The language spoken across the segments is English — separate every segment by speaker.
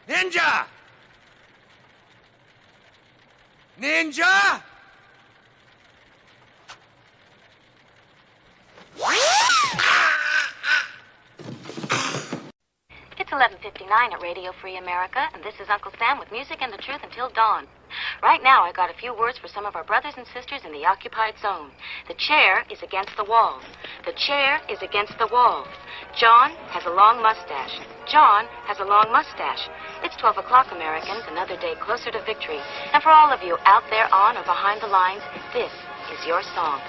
Speaker 1: Ninja! Ninja!
Speaker 2: It's 11:59 at Radio Free America, and this is Uncle Sam with music and the truth until dawn. Right now, I got a few words for some of our brothers and sisters in the occupied zone. The chair is against the wall. The chair is against the wall. John has a long mustache. John has a long mustache. It's 12 o'clock, Americans, another day closer to victory. And for all of you out there on or behind the lines, this is your song.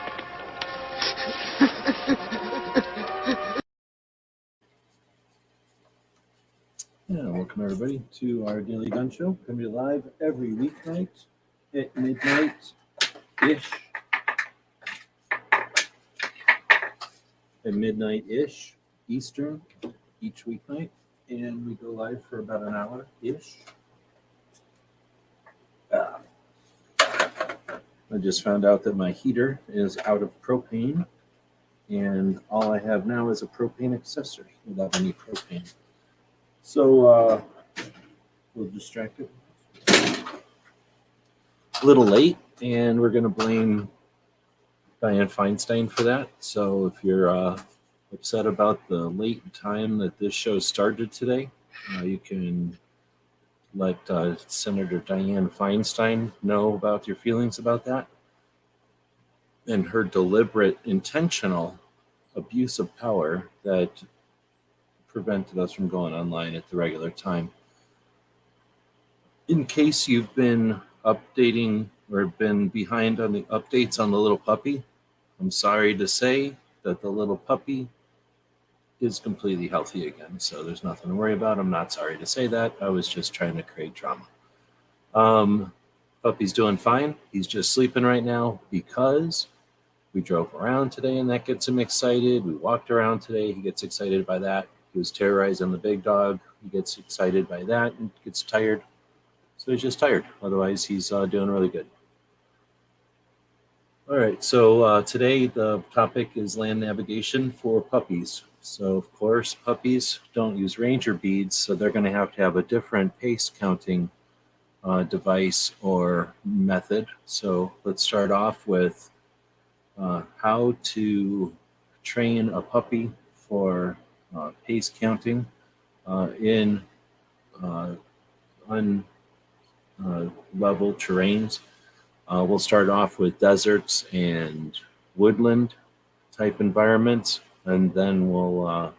Speaker 3: Yeah, welcome everybody to our Daily Gun Show, coming to you live every weeknight at midnight-ish. At midnight-ish Eastern each weeknight, and we go live for about an hour-ish. I just found out that my heater is out of propane, and all I have now is a propane accessory without any propane. So we'll distract it. A little late, and we're going to blame Dianne Feinstein for that. So if you're upset about the late time that this show started today, you can let Senator Dianne Feinstein know about your feelings about that and her deliberate, intentional abuse of power that prevented us from going online at the regular time. In case you've been updating or been behind on the updates on the little puppy, I'm sorry to say that the little puppy is completely healthy again, so there's nothing to worry about. I'm not sorry to say that. I was just trying to create drama. Puppy's doing fine. He's just sleeping right now because we drove around today and that gets him excited. We walked around today. He gets excited by that. He was terrorizing the big dog. He gets excited by that and gets tired. So he's just tired. Otherwise, he's doing really good. All right, so today the topic is land navigation for puppies. So, of course, puppies don't use ranger beads, so they're going to have a different pace counting device or method. So let's start off with how to train a puppy for pace counting in unlevel terrains. We'll start off with deserts and woodland type environments, and then we'll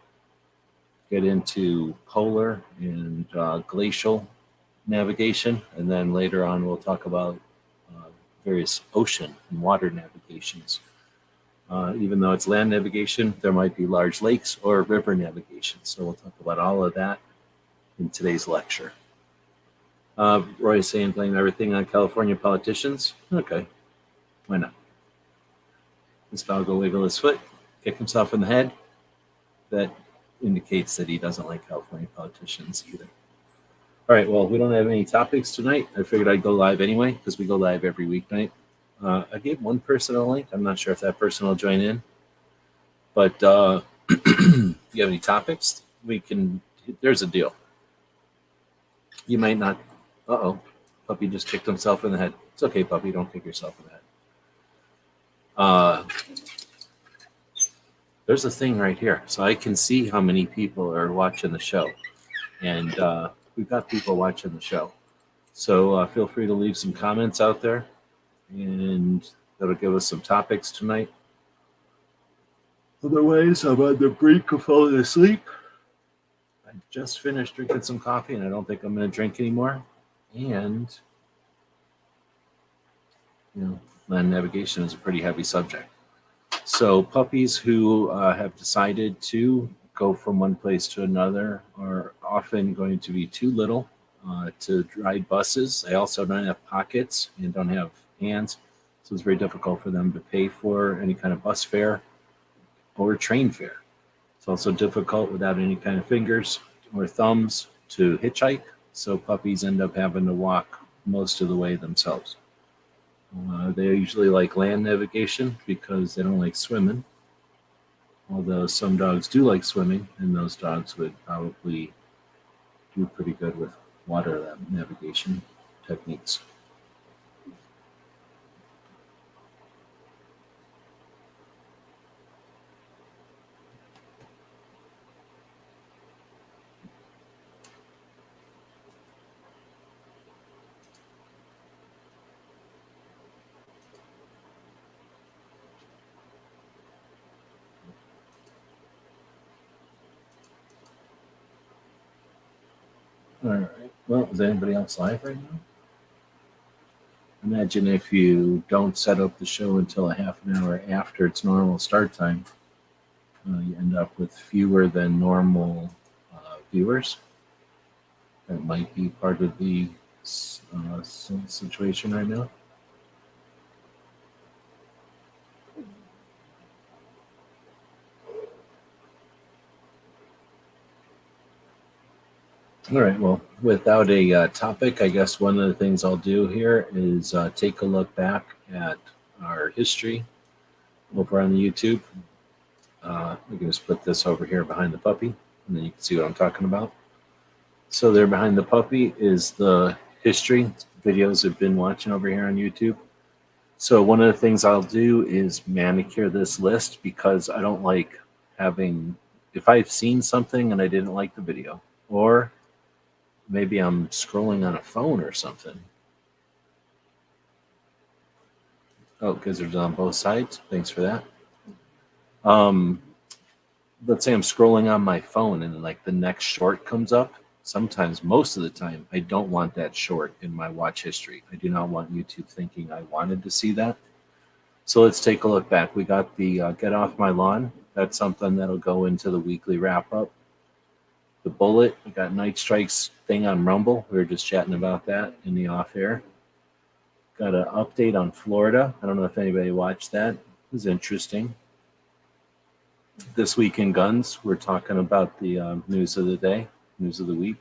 Speaker 3: get into polar and glacial navigation, and then later on we'll talk about various ocean and water navigations. Even though it's land navigation, there might be large lakes or river navigation. So we'll talk about all of that in today's lecture. Roy is saying blame everything on California politicians. Okay, why not? This dog will wiggle his foot, kick himself in the head. That indicates that he doesn't like California politicians either. All right, well, we don't have any topics tonight. I figured I'd go live anyway because we go live every weeknight. I gave one person a link. I'm not sure if that person will join in. But if you have any topics, we can, there's a deal. You might not, puppy just kicked himself in the head. It's okay, puppy, don't kick yourself in the head. There's a thing right here. So I can see how many people are watching the show. And we've got people watching the show. So feel free to leave some comments out there. And that'll give us some topics tonight. Otherwise, I'm on the brink of falling asleep. I just finished drinking some coffee, and I don't think I'm going to drink anymore. And, land navigation is a pretty heavy subject. So puppies who have decided to go from one place to another are often going to be too little to ride buses. They also don't have pockets and don't have hands, so it's very difficult for them to pay for any kind of bus fare or train fare. It's also difficult without any kind of fingers or thumbs to hitchhike, so puppies end up having to walk most of the way themselves. They usually like land navigation because they don't like swimming, although some dogs do like swimming, and those dogs would probably do pretty good with water navigation techniques. All right. Well, is anybody else live right now? Imagine if you don't set up the show until a half an hour after its normal start time, you end up with fewer than normal viewers. That might be part of the situation right now. All right, well, without a topic, I guess one of the things I'll do here is take a look back at our history over on the YouTube. We can just put this over here behind the puppy, and then you can see what I'm talking about. So there behind the puppy is the history videos I've been watching over here on YouTube. So one of the things I'll do is manicure this list because I don't like having, if I've seen something and I didn't like the video, or maybe I'm scrolling on a phone or something. Oh, Gizzard's on both sides. Thanks for that. Let's say I'm scrolling on my phone and like the next short comes up. Sometimes, most of the time, I don't want that short in my watch history. I do not want YouTube thinking I wanted to see that. So let's take a look back. We got the Get Off My Lawn. That's something that'll go into the weekly wrap-up. The Bullet, we got Night Strike's thing on Rumble. We were just chatting about that in the off-air. Got an update on Florida. I don't know if anybody watched that. It was interesting. This Week in Guns, we're talking about the news of the day, news of the week.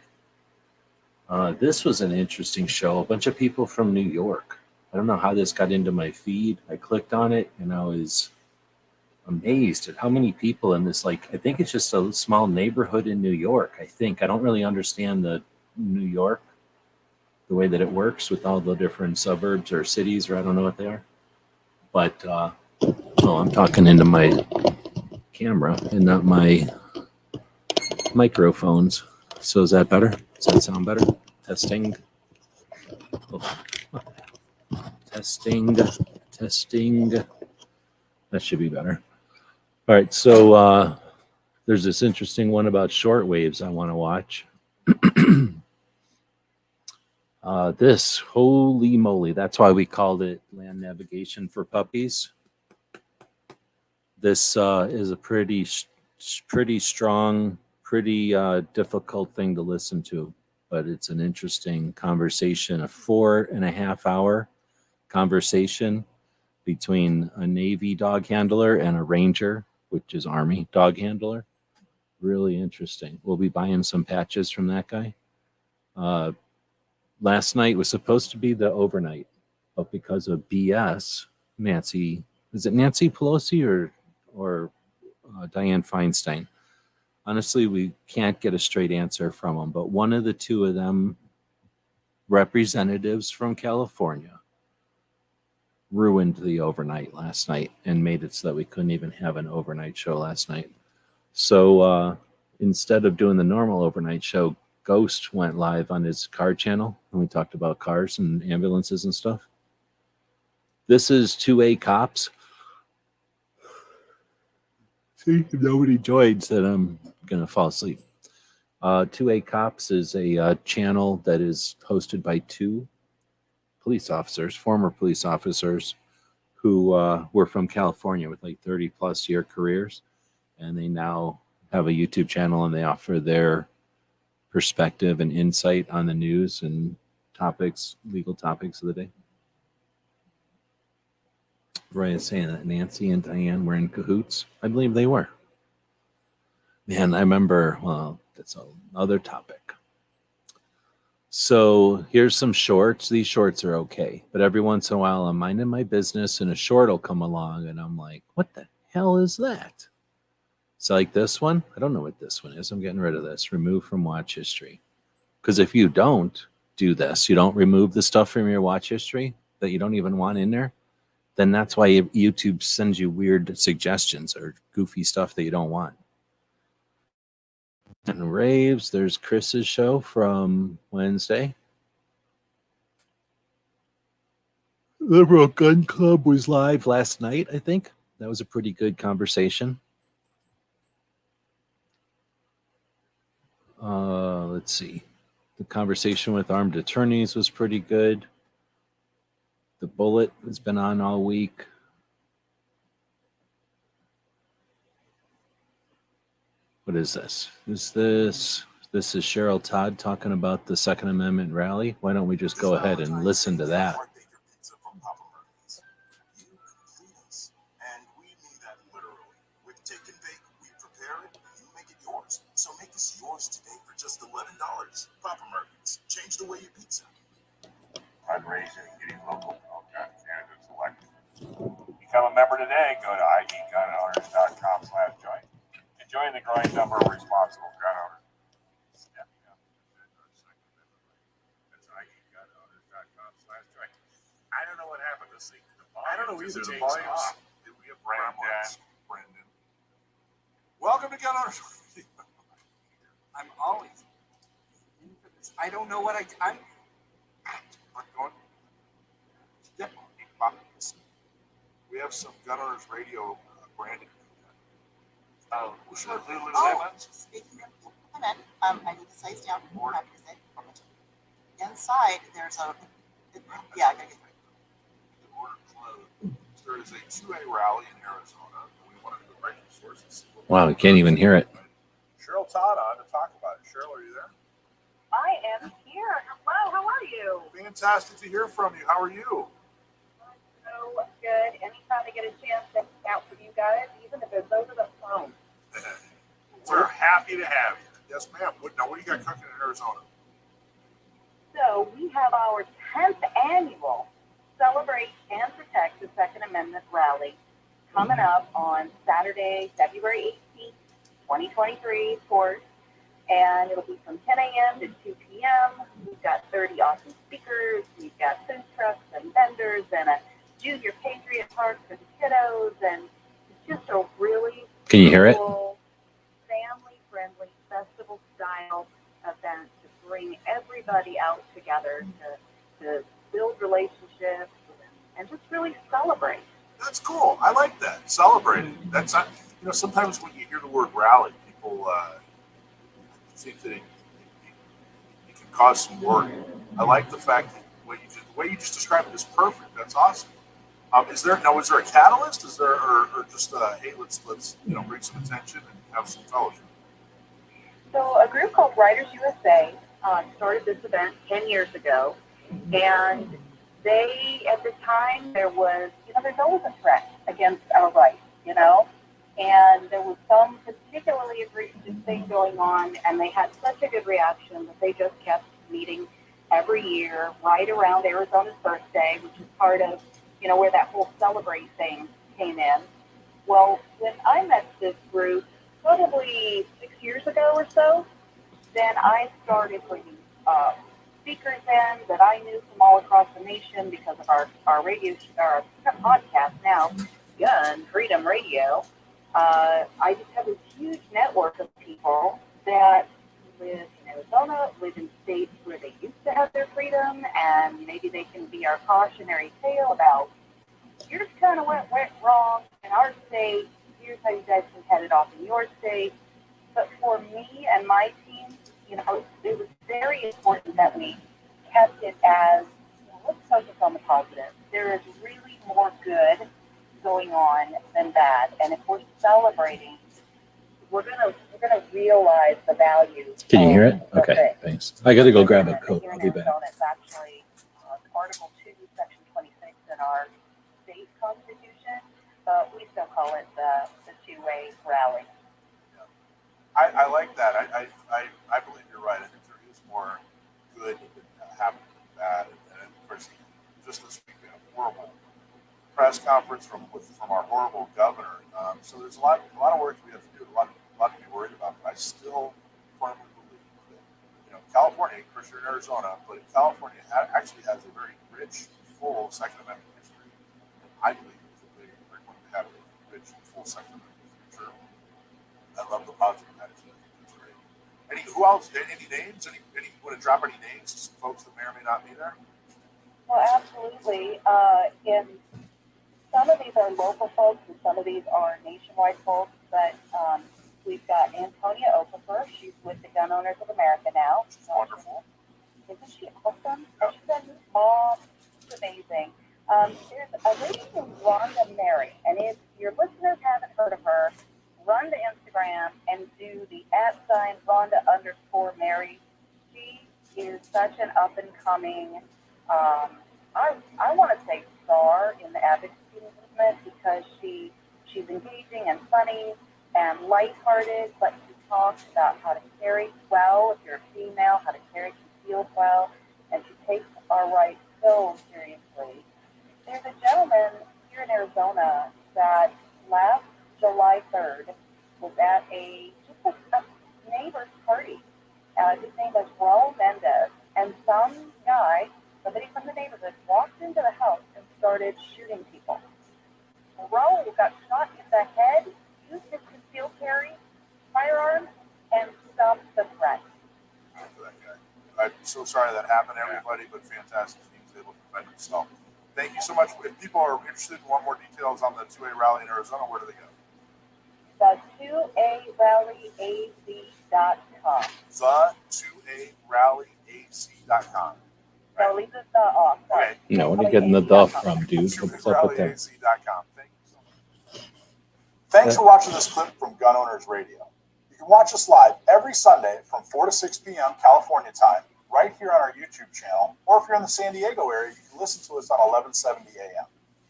Speaker 3: This was an interesting show. A bunch of people from New York. I don't know how this got into my feed. I clicked on it and I was amazed at how many people in this, like, I think it's just a small neighborhood in New York. I don't really understand the New York, the way that it works with all the different suburbs or cities, or I don't know what they are. But, I'm talking into my camera and not my microphones. So is that better? Does that sound better? Testing. Oh. Testing. That should be better. All right, so there's this interesting one about shortwaves I want to watch. This, holy moly, that's why we called it Land Navigation for Puppies. This is a pretty strong, pretty difficult thing to listen to, but it's an interesting conversation, a 4.5 hour conversation between a Navy dog handler and a Ranger, which is Army dog handler. Really interesting. We'll be buying some patches from that guy. Last night was supposed to be the overnight, but because of BS, Nancy, is it Nancy Pelosi or Dianne Feinstein? Honestly, we can't get a straight answer from them, but one of the two of them, representatives from California, ruined the overnight last night and made it so that we couldn't even have an overnight show last night. So instead of doing the normal overnight show, Ghost went live on his car channel, and we talked about cars and ambulances and stuff. This is 2A Cops. See, if nobody joins, then I'm going to fall asleep. 2A Cops is a channel that is hosted by two police officers, former police officers, who were from California with like 30-plus year careers, and they now have a YouTube channel, and they offer their perspective and insight on the news and topics, legal topics of the day. Roy is saying that Nancy and Dianne were in cahoots. I believe they were. Man, I remember, well, that's another topic. So here's some shorts. These shorts are okay, but every once in a while I'm minding my business and a short will come along and I'm like, what the hell is that? So like this one, I don't know what this one is. I'm getting rid of this. Remove from watch history. Because if you don't do this, you don't remove the stuff from your watch history that you don't even want in there, then that's why YouTube sends you weird suggestions or goofy stuff that you don't want. And raves, there's Chris's show from Wednesday. Liberal Gun Club was live last night, I think. That was a pretty good conversation. Let's see. The conversation with armed attorneys was pretty good. The Bullet has been on all week. What is this? This is Cheryl Todd talking about the Second Amendment rally. Why don't we just go ahead and listen to that?
Speaker 4: And we mean that literally. With Take and Bake, we prepare it, you make it yours. So make this yours today for just $11. Papa Murphy's. Change the way you pizza.
Speaker 5: Fundraising and getting local candidates elected. Become a member today. Go to IDGunOwners.com/join and join the growing number of responsible gun owners. Stepping up to defend our Second Amendment right. That's IDGunOwners.com/join. I don't know what happened this week.
Speaker 4: I don't know either.
Speaker 5: The
Speaker 4: The
Speaker 5: volumes.
Speaker 4: volumes.
Speaker 5: Did we have Brandon?
Speaker 4: Welcome to Gun Owners.
Speaker 6: I'm always in for this. I don't know what I'm
Speaker 4: Going. Yep. We have some Gun Owners Radio branding.
Speaker 5: Oh,
Speaker 4: Sure.
Speaker 5: Lululemon.
Speaker 6: speaking of women, I need to size down. I'm happy to say. Inside there's a yeah, I gotta get
Speaker 4: The border closed. There is a 2A rally in Arizona. We wanted to write the sources.
Speaker 3: Wow, I can't even hear it.
Speaker 4: Cheryl Todd on to talk about it. Cheryl, are you there?
Speaker 7: I am here. Hello, how are you?
Speaker 4: Fantastic to hear from you. How are you?
Speaker 7: So good. Anytime I get a chance to hang out with you guys, even if it's over the phone.
Speaker 5: We're happy to have you.
Speaker 4: Yes, ma'am. What do you got cooking in Arizona?
Speaker 7: So we have our 10th annual Celebrate and Protect the Second Amendment rally coming up on Saturday, February 18th, 2023, of course. And it'll be from 10 a.m. to 2 p.m. We've got 30 awesome speakers. We've got food trucks and vendors and a junior patriot park for the kiddos. And it's just a really
Speaker 3: Can you hear it?
Speaker 7: cool, family-friendly, festival-style event to bring everybody out together to build relationships and just really celebrate.
Speaker 4: That's cool. I like that. Celebrating. That's not, sometimes when you hear the word rally, people think that it can cause some worry. I like the fact that the way you just described it is perfect. That's awesome. Is there a catalyst? Is there or just hey, let's bring some attention and have some fellowship?
Speaker 7: So a group called Writers USA started this event 10 years ago, and they, at the time, there was, there's always a threat against our rights, and there was some particularly egregious thing going on, and they had such a good reaction that they just kept meeting every year right around Arizona's birthday, which is part of, where that whole Celebrate thing came in. Well, when I met this group, probably 6 years ago or so, then I started bringing speakers in that I knew from all across the nation because of our radio, our podcast now, Gun Freedom Radio. I just have a huge network of people that live in Arizona, live in states where they used to have their freedom, and maybe they can be our cautionary tale about here's kind of what went wrong in our state, here's how you guys can head it off in your state. But for me and my team, it was very important that we kept it as, let's focus on the positive. There is really more good going on than bad, and if we're celebrating, we're gonna realize the value.
Speaker 3: Can you hear it?
Speaker 7: of the
Speaker 3: Okay,
Speaker 7: thing.
Speaker 3: thanks. I got to go grab a
Speaker 7: Here
Speaker 3: coat.
Speaker 7: in
Speaker 3: I'll be back.
Speaker 7: Arizona, it's actually Article 2, Section 26 in our state constitution, but we still call it the two-way rally.
Speaker 4: I like that. I believe you're right. I think there is more good happening than bad. And of course, just this week we had a horrible press conference from our horrible governor. So there's a lot of work we have to do, a lot to be worried about. But I still firmly believe that California, Chris Arizona, but California actually has a very rich, full Second Amendment history. I believe they're going to have a rich, full Second Amendment future. I love the positive attitude. That's great. Who else? Any names? Any want to drop any names to some folks that may or may not be there?
Speaker 7: Well, absolutely. And some of these are local folks, and some of these are nationwide folks. But we've got Antonia Okafor. She's with the Gun Owners of America now.
Speaker 4: She's wonderful.
Speaker 7: Isn't she awesome? She's been mom. She's amazing. There's a lady named Rhonda Mary, and if your listeners haven't heard of her, run to Instagram and do the @Rhonda_Mary. She is such an up-and-coming, I want to say star in the advocacy movement because she's engaging and funny and lighthearted, but she talks about how to carry well if you're a female, how to carry concealed well, and she takes our rights so seriously. There's a gentleman here in Arizona that last July 3rd was at a neighbor's party. His name was Raul Mendez, and somebody from the neighborhood walked into the house and started shooting people. Raul got shot in the head, used his concealed carry firearm, and stopped the threat.
Speaker 4: For that guy. I'm so sorry that happened, everybody, but fantastic. He was able to defend himself. Thank you so much. If people are interested and want more details on the 2A rally in Arizona, where do they go?
Speaker 7: The 2arallyaz.com.
Speaker 4: The 2arallyaz.com.
Speaker 7: So leave the off.
Speaker 4: Okay.
Speaker 3: No, what are you getting the duff from, dude? What's up with that?
Speaker 4: 2arallyaz.com. Thank you so much. Thanks for watching this clip from Gun Owners Radio. You can watch us live every Sunday from 4 to 6 p.m. California time, right here on our YouTube channel, or if you're in the San Diego area, you can listen to us on 1170 a.m.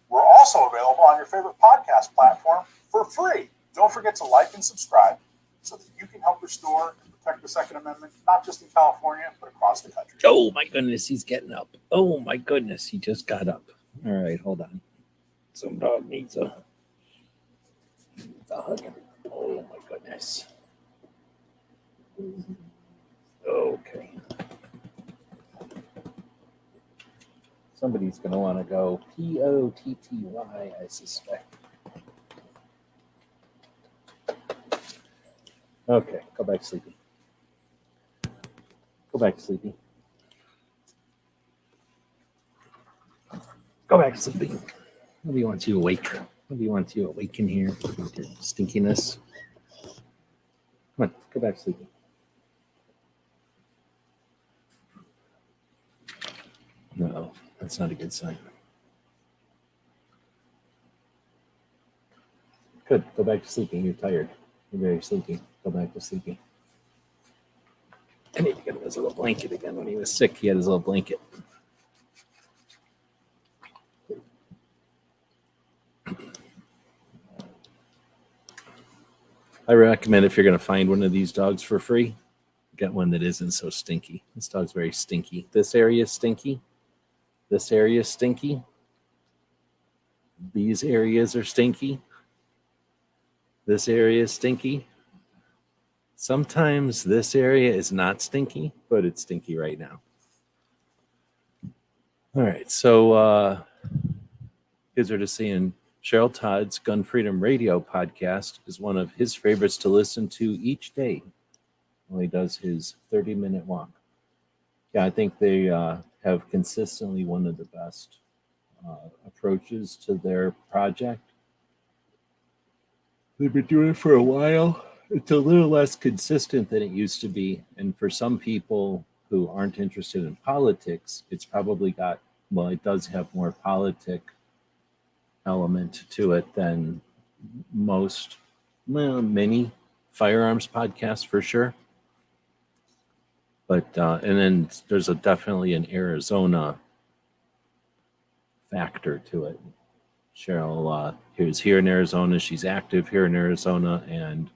Speaker 4: We're also available on your favorite podcast platform for free. Don't forget to like and subscribe so that you can help restore and protect the Second Amendment, not just in California, but across the country.
Speaker 3: Oh my goodness, he's getting up. Oh my goodness, he just got up. All right, hold on. Some dog needs a hug. Oh my goodness. Okay. Somebody's going to want to go POTTY, I suspect. Okay, go back sleepy. Go back sleepy. Go back sleepy. Nobody wants you awake. Nobody wants you awake in here with your stinkiness. Come on, go back sleepy. No, that's not a good sign. Good, go back to sleeping. You're tired. You're very sleepy. Go back to sleeping. I need to get him his little blanket again. When he was sick, he had his little blanket. I recommend if you're going to find one of these dogs for free, get one that isn't so stinky. This dog's very stinky. This area is stinky. This area is stinky. These areas are stinky. This area is stinky. Sometimes this area is not stinky, but it's stinky right now. All right, so kids are just saying Cheryl Todd's Gun Freedom Radio podcast is one of his favorites to listen to each day when he does his 30-minute walk. Yeah, I think they have consistently one of the best approaches to their project. They've been doing it for a while. It's a little less consistent than it used to be. And for some people who aren't interested in politics, it's probably got, well, it does have more politic element to it than most, well, many firearms podcasts for sure. But, and then there's definitely an Arizona factor to it. Cheryl is here in Arizona. She's active here in Arizona and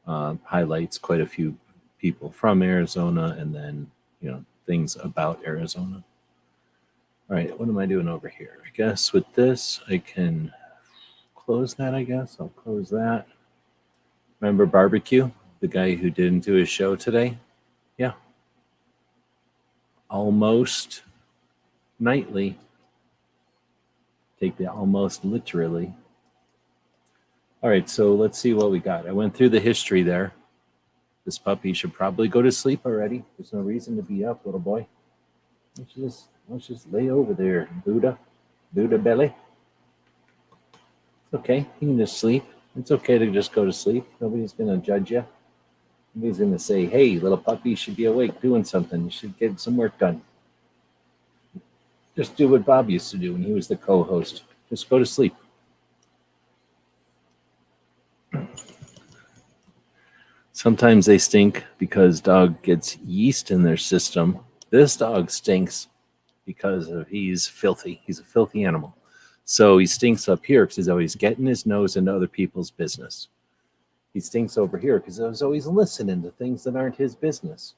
Speaker 3: highlights quite a few people from Arizona and then, you know, things about Arizona. All right, what am I doing over here? I guess with this, I can close that, I guess. I'll close that. Remember Barbecue, the guy who didn't do his show today? Yeah. almost nightly. Take the almost literally. All right, so let's see what we got. I went through the history there. This puppy should probably go to sleep already. There's no reason to be up, little boy. Why don't you just lay over there, Buddha belly. It's okay. You can just sleep. It's okay to just go to sleep. Nobody's going to judge you. Nobody's going to say, hey, little puppy, you should be awake doing something. You should get some work done. Just do what Bob used to do when he was the co-host. Just go to sleep. Sometimes they stink because dog gets yeast in their system. This dog stinks because he's filthy. He's a filthy animal. So he stinks up here because he's always getting his nose into other people's business. He stinks over here because he's always listening to things that aren't his business.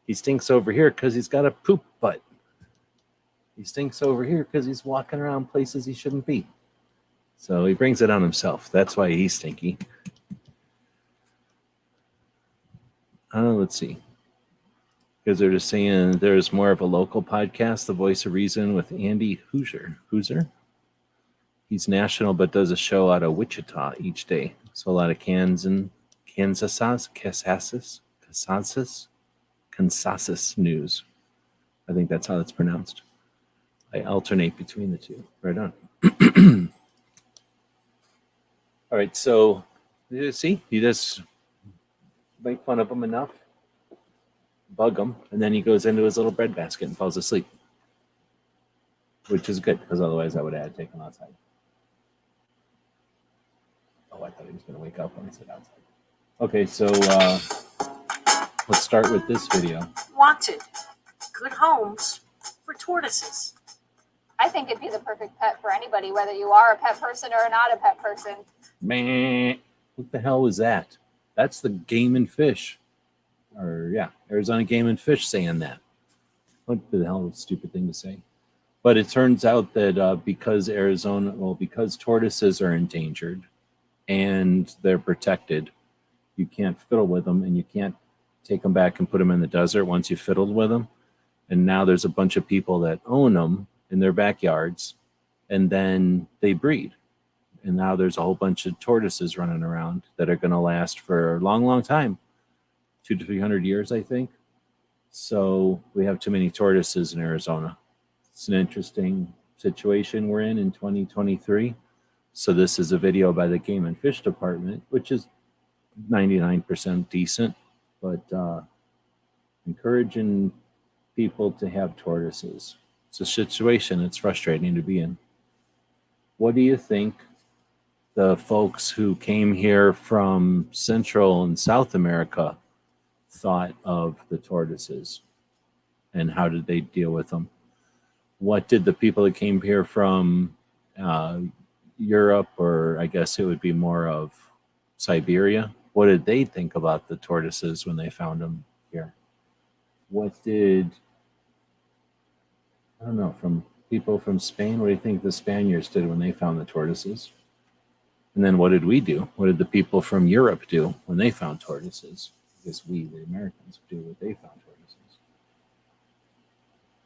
Speaker 3: He stinks over here because he's got a poop butt. He stinks over here because he's walking around places he shouldn't be. So he brings it on himself. That's why he's stinky. Let's see. Because they're just saying there's more of a local podcast, The Voice of Reason, with Andy Hooser. He's national, but does a show out of Wichita each day. So a lot of Kansas news. I think that's how it's pronounced. I alternate between the two. Right on. All right, so you see, you just make fun of him enough, bug him, and then he goes into his little bread basket and falls asleep, which is good because otherwise I would have had to take him outside. Oh, I thought he was going to wake up when I said outside. Okay, so let's start with this video.
Speaker 8: Wanted. Good homes for tortoises.
Speaker 9: I think it'd be the perfect pet for anybody, whether you are a pet person or not a pet person.
Speaker 3: Meh. What the hell was that? That's the Game and Fish. Arizona Game and Fish saying that. What the hell is a stupid thing to say? But it turns out that because tortoises are endangered and they're protected, you can't fiddle with them and you can't take them back and put them in the desert once you fiddled with them. And now there's a bunch of people that own them in their backyards, and then they breed. And now there's a whole bunch of tortoises running around that are going to last for a long, long time. 200 to 300 years, I think. So we have too many tortoises in Arizona. It's an interesting situation we're in 2023. So this is a video by the Game and Fish Department, which is 99% decent, but encouraging people to have tortoises. It's a situation it's frustrating to be in. What do you think the folks who came here from Central and South America thought of the tortoises, and how did they deal with them? What did the people that came here from Europe, or I guess it would be more of Siberia, what did they think about the tortoises when they found them here? What did, I don't know, from people from Spain, what do you think the Spaniards did when they found the tortoises? And then what did we do? What did the people from Europe do when they found tortoises? Because we, the Americans, do what they found tortoises.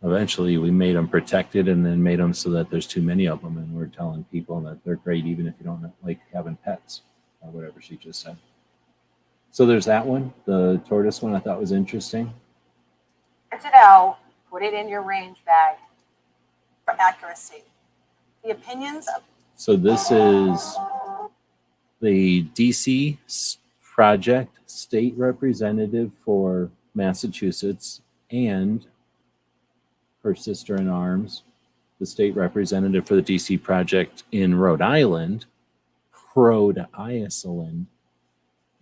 Speaker 3: Eventually, we made them protected and then made them so that there's too many of them. And we're telling people that they're great even if you don't like having pets, or whatever she just said. So there's that one. The tortoise one I thought was interesting.
Speaker 8: Print it out, put it in your range bag for accuracy. The opinions of...
Speaker 3: So this is the DC Project State Representative for Massachusetts and her sister-in-arms, the State Representative for the DC Project in Rhode Island,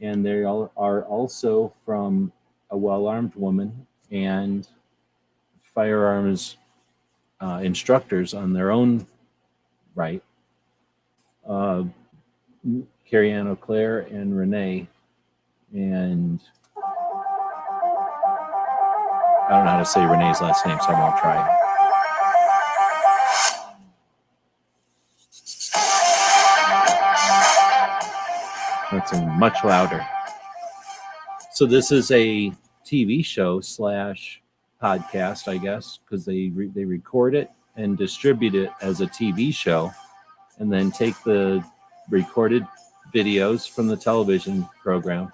Speaker 3: and they all are also from a well-armed woman and firearms instructors on their own right. Carrie Ann O'Clair and Renee, and I don't know how to say Renee's last name, so I won't try. That's much louder. So this is a TV show / podcast, I guess, because they record it and distribute it as a TV show, and then take the recorded videos from the television program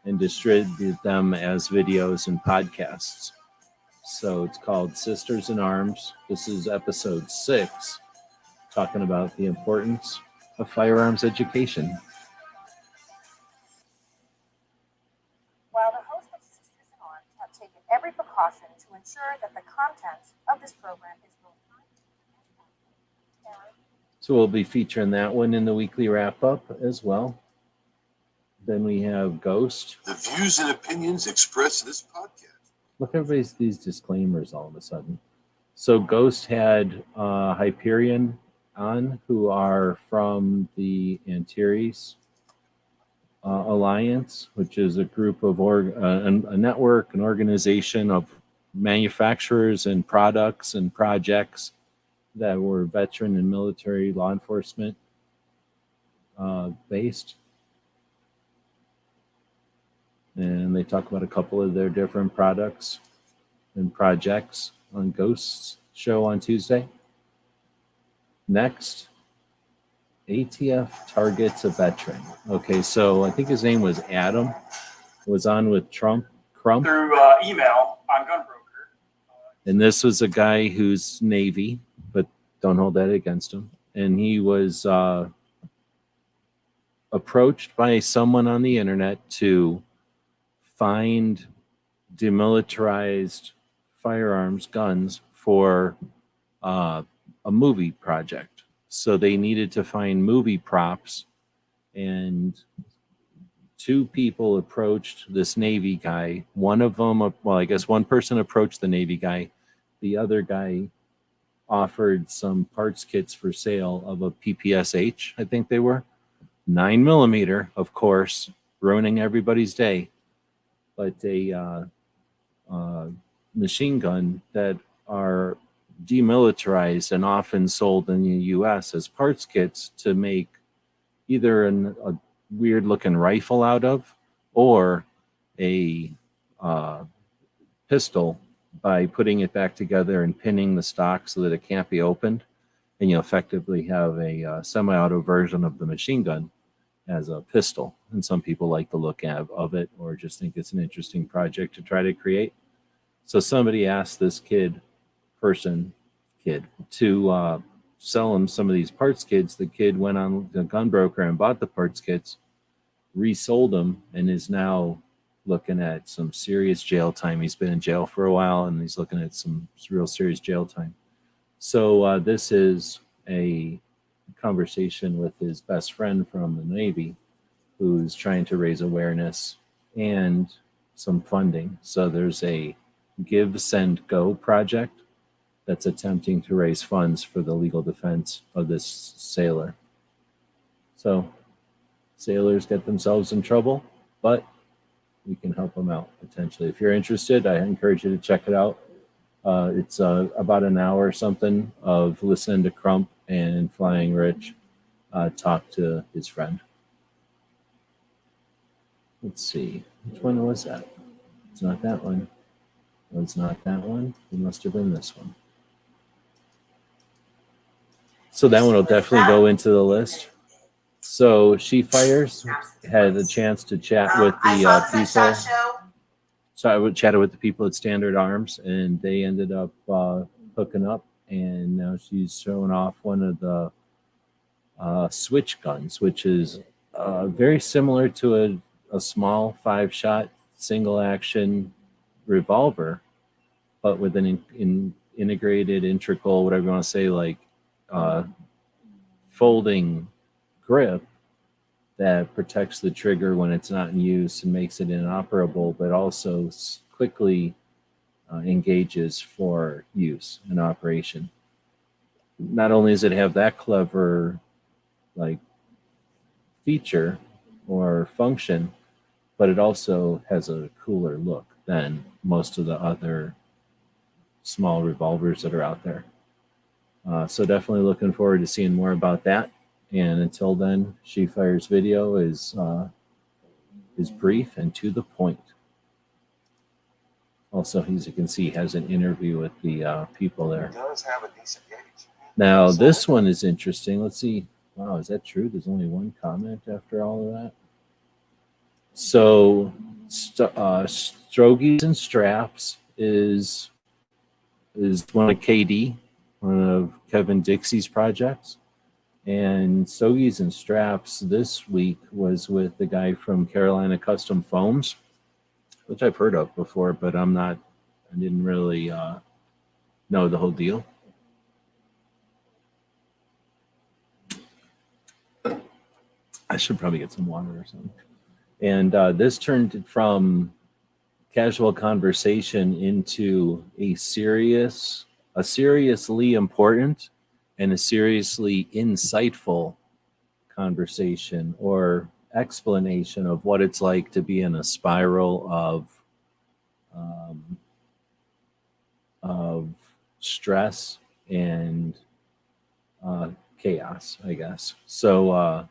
Speaker 3: and distribute them as videos and podcasts. So it's called Sisters in Arms. This is episode 6, talking about the importance of firearms education.
Speaker 8: While the hosts of Sisters in Arms have taken every precaution to ensure that the content of this program is both
Speaker 3: So we'll be featuring that one in the weekly wrap-up as well. Then we have Ghost.
Speaker 10: The views and opinions expressed in this podcast.
Speaker 3: Look at everybody's these disclaimers all of a sudden. So Ghost had Hyperion on, who are from the Antares Alliance, which is a group of a network, an organization of manufacturers and products and projects that were veteran and military law enforcement based. And they talk about a couple of their different products and projects on Ghost's show on Tuesday. Next, ATF targets a veteran. Okay, so I think his name was Adam. Was on with Crump.
Speaker 11: Through email on Gunbroker.
Speaker 3: And this was a guy who's Navy, but don't hold that against him. And he was approached by someone on the internet to find demilitarized firearms, guns, for a movie project. So they needed to find movie props, and 2 people approached this Navy guy. One of them, well, I guess one person approached the Navy guy. The other guy offered some parts kits for sale of a PPSH, I think they were. 9mm, of course, ruining everybody's day. But a machine gun that are demilitarized and often sold in the U.S. as parts kits to make either a weird-looking rifle out of or a pistol by putting it back together and pinning the stock so that it can't be opened. And you effectively have a semi-auto version of the machine gun as a pistol. And some people like the look of it, or just think it's an interesting project to try to create. So somebody asked this kid to sell him some of these parts kits. The kid went on the Gunbroker and bought the parts kits, resold them, and is now looking at some serious jail time. He's been in jail for a while, and he's looking at some real serious jail time. So this is a conversation with his best friend from the Navy, who's trying to raise awareness and some funding. So there's a Give, Send, Go project that's attempting to raise funds for the legal defense of this sailor. So sailors get themselves in trouble, but we can help them out potentially. If you're interested, I encourage you to check it out. It's about an hour or something of listening to Crump and Flying Rich talk to his friend. Let's see, which one was that? It's not that one. No, it's not that one. It must have been this one. So that one will definitely go into the list. So She Fires had a chance to chat with the people. So I chatted with the people at Standard Arms, and they ended up hooking up, and now she's showing off one of the switch guns, which is very similar to a small 5-shot single action revolver, but with an integrated, integral, whatever you want to say, like folding grip that protects the trigger when it's not in use and makes it inoperable, but also quickly engages for use and operation. Not only does it have that clever feature or function, but it also has a cooler look than most of the other small revolvers that are out there. So definitely looking forward to seeing more about that. And until then, She Fires video is brief and to the point. Also, as you can see, has an interview with the people there.
Speaker 10: It does have a decent gauge.
Speaker 3: Now, this one is interesting. Let's see. Wow, is that true? There's only one comment after all of that. So, Strogies and Straps is one of KD, one of Kevin Dixie's projects. And Stogies and Straps this week was with the guy from Carolina Custom Foams, which I've heard of before, but I didn't really know the whole deal. I should probably get some water or something. And this turned from casual conversation into a seriously important and a seriously insightful conversation or explanation of what it's like to be in a spiral of stress and chaos, I guess. So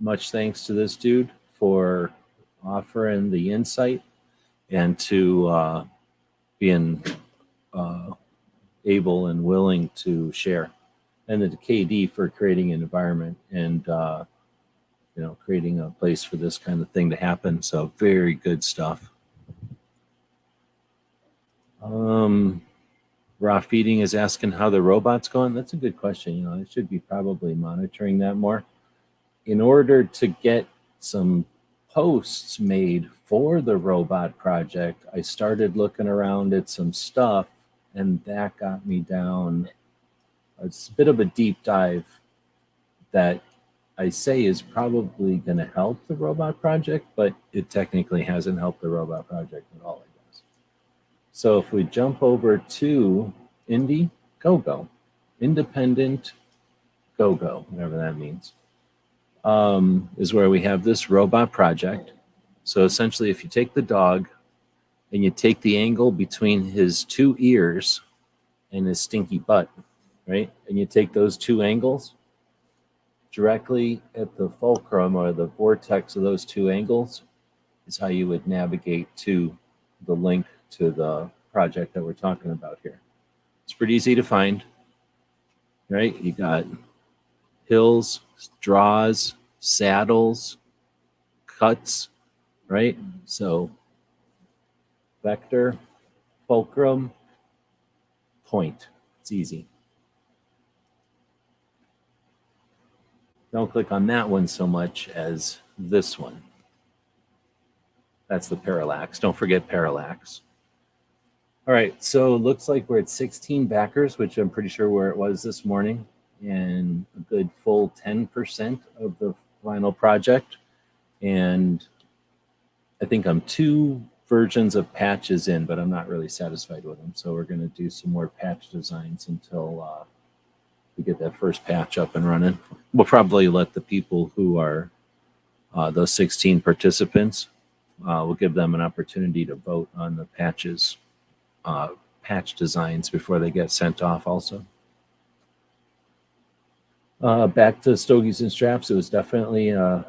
Speaker 3: much thanks to this dude for offering the insight and to being able and willing to share, and the KD for creating an environment and creating a place for this kind of thing to happen. So very good stuff. Raw Feeding is asking how the robot's going. That's a good question. I should be probably monitoring that more. In order to get some posts made for the robot project, I started looking around at some stuff, and that got me down. It's a bit of a deep dive that I say is probably going to help the robot project, but it technically hasn't helped the robot project at all, I guess. So if we jump over to Indiegogo, Independent Go-Go, whatever that means, is where we have this robot project. So essentially, if you take the dog and you take the angle between his two ears and his stinky butt, right? And you take those two angles directly at the fulcrum or the vortex of those two angles is how you would navigate to the link to the project that we're talking about here. It's pretty easy to find, right? You got hills, draws, saddles, cuts, right? So vector, fulcrum, point. It's easy. Don't click on that one so much as this one. That's the parallax. Don't forget parallax. All right, so it looks like we're at 16 backers, which I'm pretty sure where it was this morning, and a good full 10% of the final project. And I think I'm 2 versions of patches in, but I'm not really satisfied with them. So we're going to do some more patch designs until we get that first patch up and running. We'll probably let the people who are those 16 participants, we'll give them an opportunity to vote on the patches, patch designs before they get sent off also. Back to Stogies and Straps, it was definitely an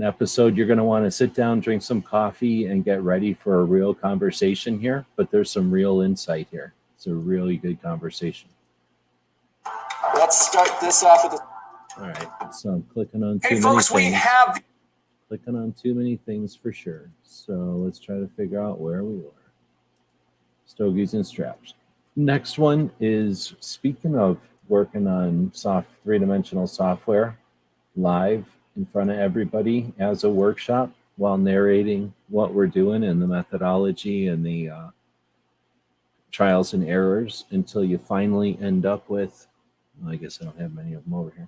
Speaker 3: episode you're going to want to sit down, drink some coffee, and get ready for a real conversation here. But there's some real insight here. It's a really good conversation.
Speaker 10: Let's start this off with
Speaker 3: All right, so I'm clicking on too
Speaker 11: Hey,
Speaker 3: many
Speaker 11: folks, we
Speaker 3: things.
Speaker 11: have
Speaker 3: Clicking on too many things for sure. So let's try to figure out where we were. Stogies and Straps. Next one is, speaking of working on three-dimensional software live in front of everybody as a workshop while narrating what we're doing and the methodology and the trials and errors until you finally end up with, I guess I don't have many of them over here,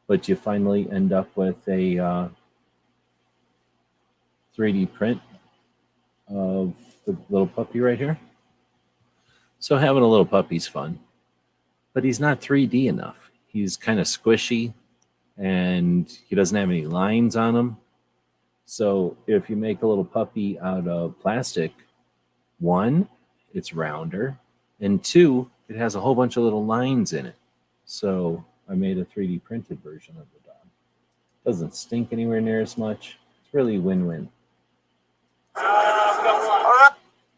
Speaker 3: but you finally end up with a 3D print of the little puppy right here. So having a little puppy's fun, but he's not 3D enough. He's kind of squishy and he doesn't have any lines on him. So if you make a little puppy out of plastic, 1, it's rounder, and 2, it has a whole bunch of little lines in it. So I made a 3D printed version of the dog. Doesn't stink anywhere near as much. It's really win-win. All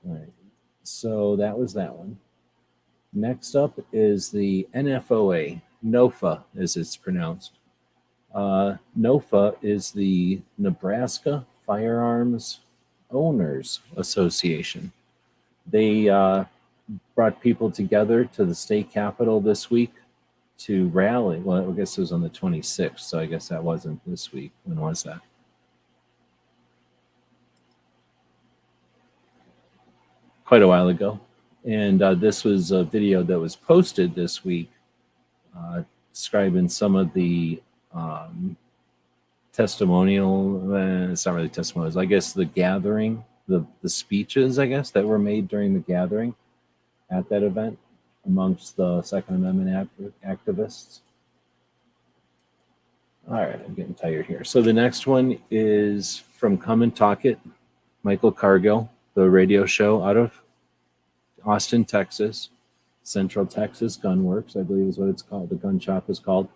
Speaker 3: right. So that was that one. Next up is the NFOA, NOFA as it's pronounced. NOFA is the Nebraska Firearms Owners Association. They brought people together to the state capitol this week to rally. Well, I guess it was on the 26th, so I guess that wasn't this week. When was that? Quite a while ago. And this was a video that was posted this week describing some of the testimonial, it's not really testimonials, I guess the gathering, the speeches, I guess, that were made during the gathering at that event amongst the Second Amendment activists. All right, I'm getting tired here. So the next one is from Come and Talk It, Michael Cargill, the radio show out of Austin, Texas, Central Texas Gunworks, I believe is what it's called. The gun shop is called.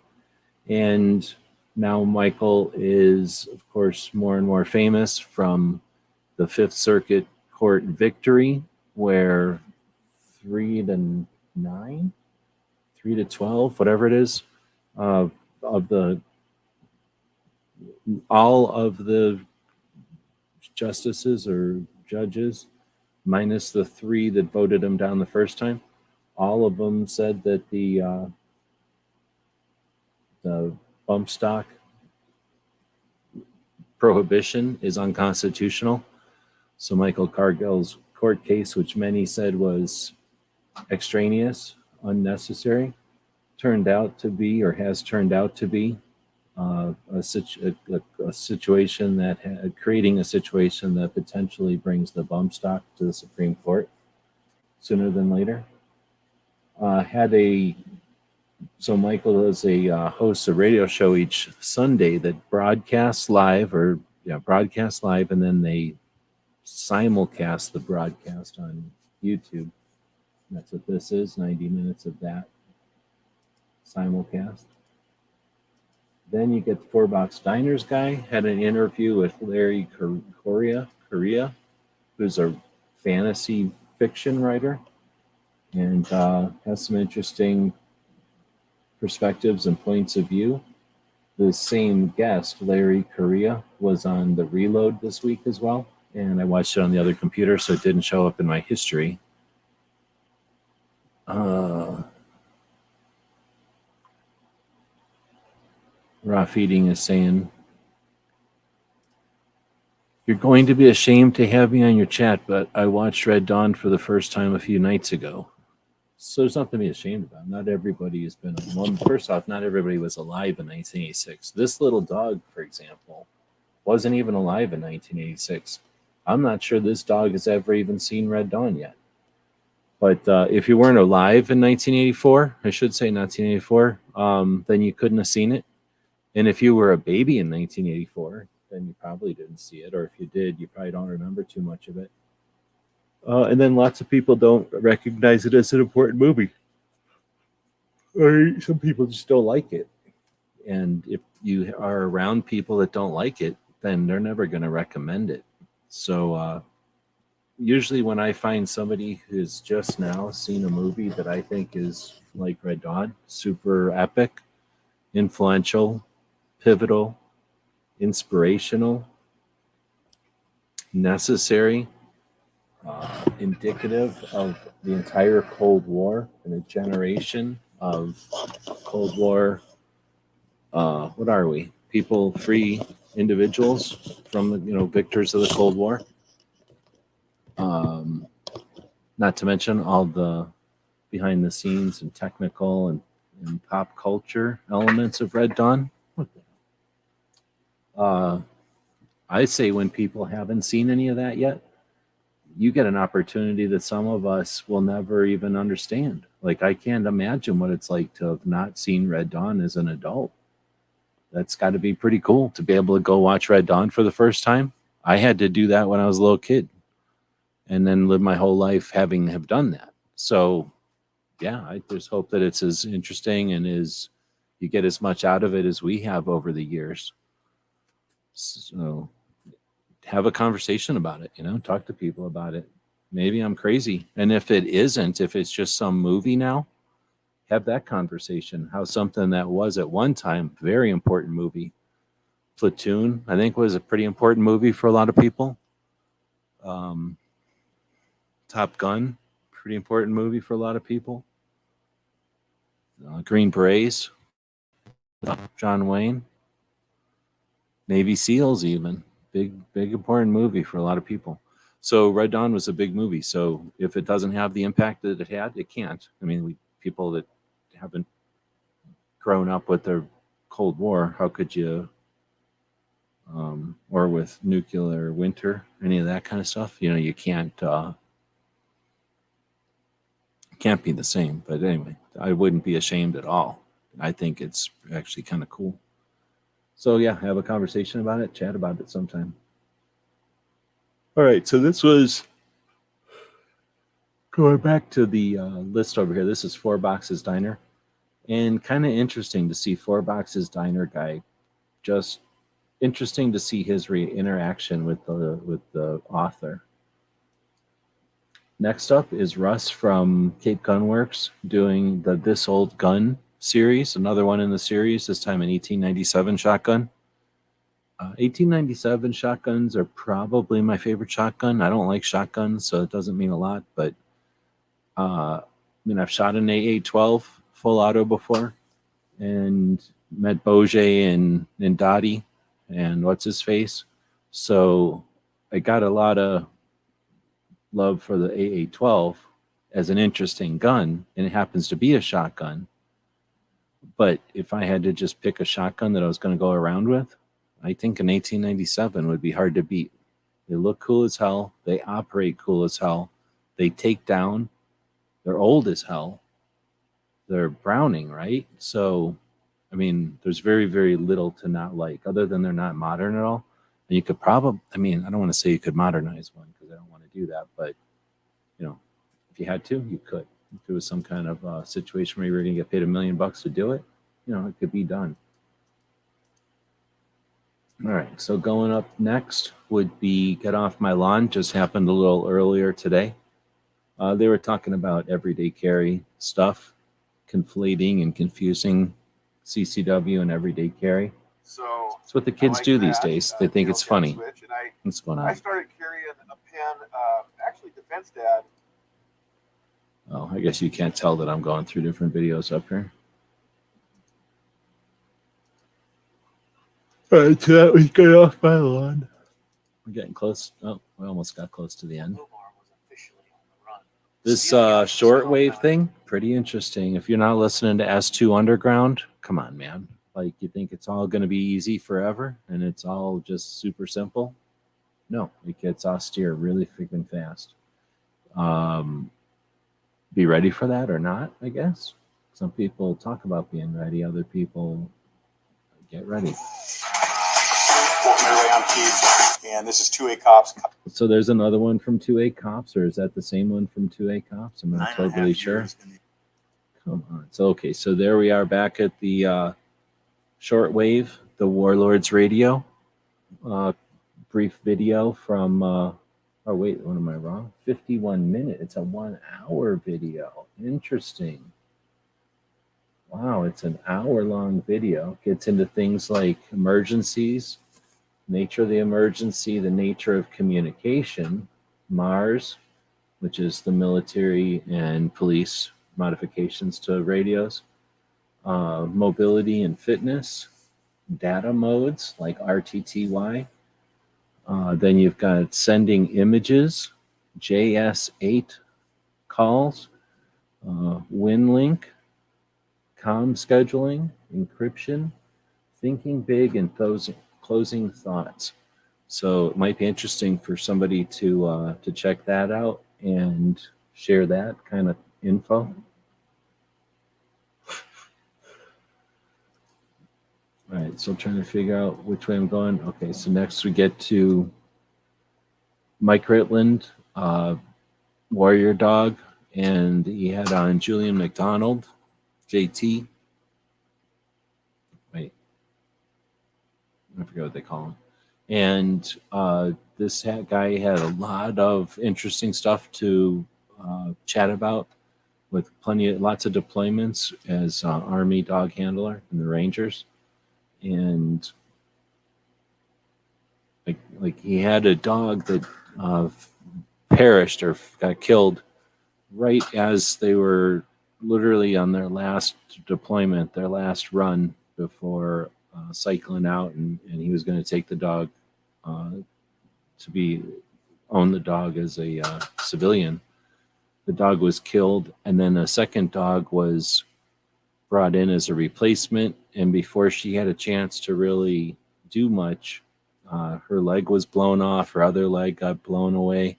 Speaker 3: And now Michael is, of course, more and more famous from the Fifth Circuit Court victory, where 3-9, 3-12, whatever it is, all of the justices or judges, minus the 3 that voted him down the first time, all of them said that the bump stock prohibition is unconstitutional. So Michael Cargill's court case, which many said was extraneous, unnecessary, turned out to be, or has turned out to be, a situation that creating a situation that potentially brings the bump stock to the Supreme Court sooner than later. So Michael is hosts a radio show each Sunday that broadcasts live, and then they simulcast the broadcast on YouTube. That's what this is, 90 minutes of that simulcast. Then you get the Four Box Diners guy, had an interview with Larry Correia, who's a fantasy fiction writer, and has some interesting perspectives and points of view. The same guest, Larry Correia, was on The Reload this week as well, and I watched it on the other computer, so it didn't show up in my history. Raw Feeding is saying, "You're going to be ashamed to have me on your chat, but I watched Red Dawn for the first time a few nights ago." So there's nothing to be ashamed about. Not everybody has been, well, first off, not everybody was alive in 1986. This little dog, for example, wasn't even alive in 1986. I'm not sure this dog has ever even seen Red Dawn yet. But if you weren't alive in 1984, I should say 1984, then you couldn't have seen it. And if you were a baby in 1984, then you probably didn't see it. Or if you did, you probably don't remember too much of it. And then lots of people don't recognize it as an important movie. Or some people just don't like it. And if you are around people that don't like it, then they're never going to recommend it. So usually when I find somebody who's just now seen a movie that I think is like Red Dawn, super epic, influential, pivotal, inspirational, necessary, indicative of the entire Cold War and a generation of Cold War, what are we? People, free individuals from the, victors of the Cold War. Not to mention all the behind the scenes and technical and pop culture elements of Red Dawn. I say when people haven't seen any of that yet, you get an opportunity that some of us will never even understand. Like, I can't imagine what it's like to have not seen Red Dawn as an adult. That's got to be pretty cool to be able to go watch Red Dawn for the first time. I had to do that when I was a little kid and then live my whole life having have done that. So yeah, I just hope that it's as interesting and you get as much out of it as we have over the years. So have a conversation about it, talk to people about it. maybe I'm crazy. And if it isn't, if it's just some movie now, have that conversation. How something that was at one time very important movie, Platoon, I think was a pretty important movie for a lot of people. Top Gun, pretty important movie for a lot of people. Green Berets, John Wayne, Navy SEALs, even big important movie for a lot of people. So Red Dawn was a big movie. So if it doesn't have the impact that it had, it can't. I mean, people that haven't grown up with the Cold War, how could you? Or with nuclear winter, any of that kind of stuff, you can't be the same. But anyway, I wouldn't be ashamed at all. I think it's actually kind of cool. So yeah, have a conversation about it, chat about it sometime. All right, so this was going back to the list over here. This is Four Boxes Diner, and kind of interesting to see Four Boxes Diner guy. Just interesting to see his interaction with the author. Next up is Russ from Cape Gun Works doing the This Old Gun series, another one in the series, this time an 1897 shotgun. 1897 shotguns are probably my favorite shotgun. I don't like shotguns, so it doesn't mean a lot, but I've shot an AA-12 full auto before and met Boje and Dottie and what's his face. So I got a lot of love for the AA-12 as an interesting gun, and it happens to be a shotgun. But if I had to just pick a shotgun that I was going to go around with, I think an 1897 would be hard to beat. They look cool as hell. They operate cool as hell. They take down. They're old as hell. They're Browning, right? So, I mean, there's very, very little to not like, other than they're not modern at all. And you could probably, I don't want to say you could modernize one because I don't want to do that, but, if you had to, you could. If there was some kind of situation where you were going to get paid $1 million to do it, it could be done. All right, so going up next would be Get Off My Lawn. Just happened a little earlier today. They were talking about everyday carry stuff, conflating and confusing CCW and everyday carry.
Speaker 4: So
Speaker 3: that's what the kids do these days. They think it's funny. What's going on?
Speaker 4: I started carrying a pen, actually Defense Dad.
Speaker 3: Oh, I guess you can't tell that I'm going through different videos up here. All right, so that was Get Off My Lawn. We're getting close. Oh, we almost got close to the end. This shortwave thing, pretty interesting. If you're not listening to S2 Underground, come on, man. Like, you think it's all going to be easy forever and it's all just super simple? No, it gets austere really freaking fast. Be ready for that or not, I guess. Some people talk about being ready. Other people get ready.
Speaker 10: Working my way on Keith, and this is 2A Cops.
Speaker 3: So there's another one from 2A Cops, or is that the same one from 2A Cops? I'm not totally sure. Come on. So, okay, so there we are back at the shortwave, the Warlords Radio. Brief video from, oh wait, what am I wrong? 51 minutes. It's a 1 hour video. Interesting. Wow, it's an hour-long video. Gets into things like emergencies, nature of the emergency, the nature of communication, MARS, which is the military and police modifications to radios, mobility and fitness, data modes like RTTY. Then you've got sending images, JS8 calls, WinLink, comm scheduling, encryption, thinking big, and closing thoughts. So it might be interesting for somebody to check that out and share that kind of info. All right, so I'm trying to figure out which way I'm going. Okay, so next we get to Mike Ritland, Warrior Dog, and he had on Julian McDonald, JT. Wait, I forget what they call him. And this guy had a lot of interesting stuff to chat about, with lots of deployments as Army dog handler in the Rangers, and like he had a dog that perished or got killed right as they were literally on their last deployment, their last run before cycling out, and he was going to take the dog own the dog as a civilian. The dog was killed, and then a second dog was brought in as a replacement, and before she had a chance to really do much, her leg was blown off, her other leg got blown away,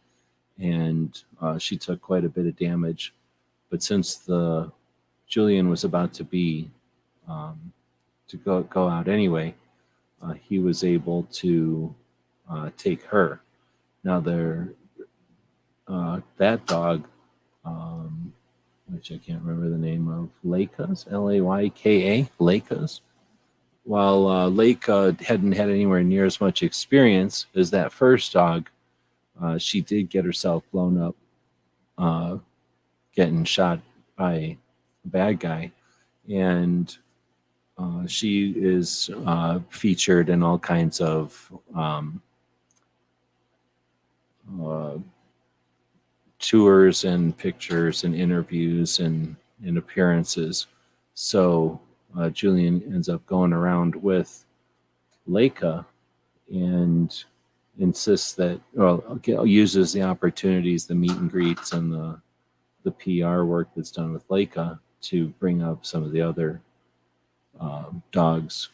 Speaker 3: and she took quite a bit of damage. But since Julian was about to be to go out anyway, he was able to take her. Now that dog, which I can't remember the name of, Leica's, Layka, Leica's. While Leica hadn't had anywhere near as much experience as that first dog, she did get herself blown up, getting shot by a bad guy, and she is featured in all kinds of tours and pictures and interviews and appearances. So Julian ends up going around with Leica and insists that, uses the opportunities, the meet and greets and the PR work that's done with Leica to bring up some of the other dogs'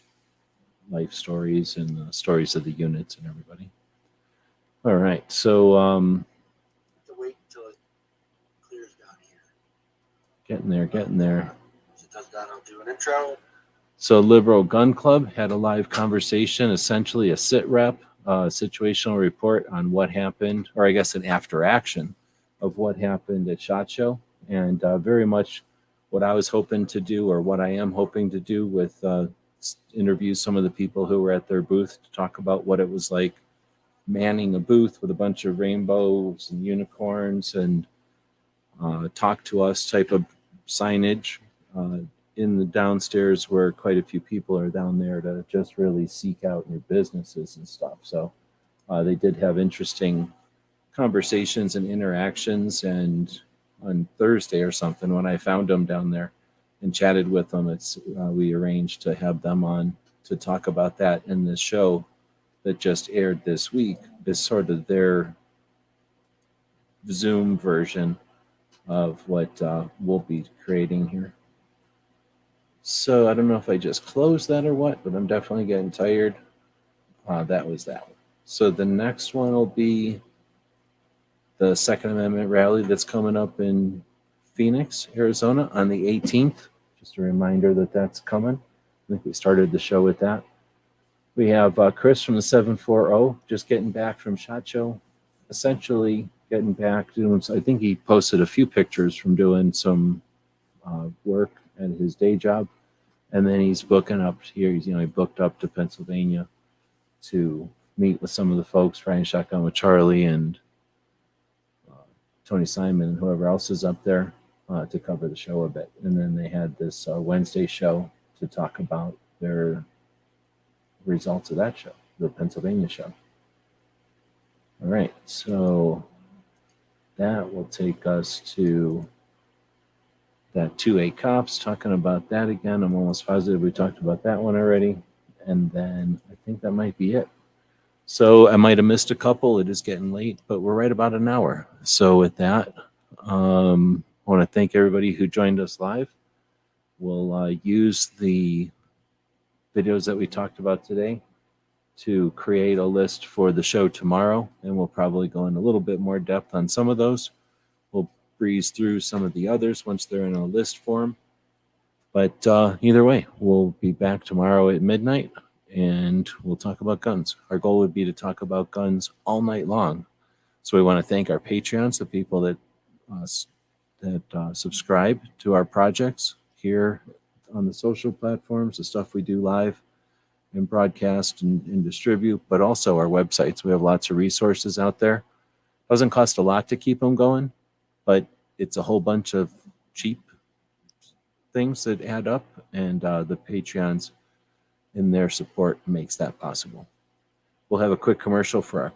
Speaker 3: life stories and the stories of the units and everybody. All right, so
Speaker 1: To wait until it clears down here.
Speaker 3: getting there.
Speaker 1: As it does that, I'll do an intro.
Speaker 3: So Liberal Gun Club had a live conversation, essentially a sit rep, situational report on what happened, or I guess an after action of what happened at SHOT Show, and very much what I was hoping to do, or what I am hoping to do, with interview some of the people who were at their booth to talk about what it was like manning a booth with a bunch of rainbows and unicorns and talk to us type of signage in the downstairs, where quite a few people are down there to just really seek out new businesses and stuff. So they did have interesting conversations and interactions, and on Thursday or something, when I found them down there and chatted with them, we arranged to have them on to talk about that. In this show that just aired this week is sort of their Zoom version of what we'll be creating here. So I don't know if I just closed that or what, but I'm definitely getting tired. That was that one. So the next one will be the Second Amendment rally that's coming up in Phoenix, Arizona on the 18th. Just a reminder that that's coming. I think we started the show with that. We have Chris from the 740 just getting back from SHOT Show, essentially getting back doing. I think he posted a few pictures from doing some work at his day job, and then he's booking up here. He booked up to Pennsylvania to meet with some of the folks, Ryan Shotgun with Charlie and Tony Simon and whoever else is up there to cover the show a bit. And then they had this Wednesday show to talk about their results of that show, the Pennsylvania show. All right, so that will take us to that 2A Cops, talking about that again. I'm almost positive we talked about that one already. And then I think that might be it. So I might have missed a couple. It is getting late, but we're right about an hour. So with that, I want to thank everybody who joined us live. We'll use the videos that we talked about today to create a list for the show tomorrow, and we'll probably go in a little bit more depth on some of those. We'll breeze through some of the others once they're in a list form. But either way, we'll be back tomorrow at midnight, and we'll talk about guns. Our goal would be to talk about guns all night long. So we want to thank our Patreons, the people that subscribe to our projects here on the social platforms, the stuff we do live, and broadcast and distribute, but also our websites. We have lots of resources out there. Doesn't cost a lot to keep them going, but it's a whole bunch of cheap things that add up, and the Patreons and their support makes that possible. We'll have a quick commercial for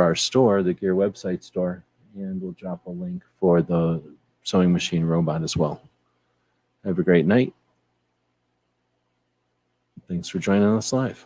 Speaker 3: our store, the Gear website store, and we'll drop a link for the sewing machine robot as well. Have a great night. Thanks for joining us live.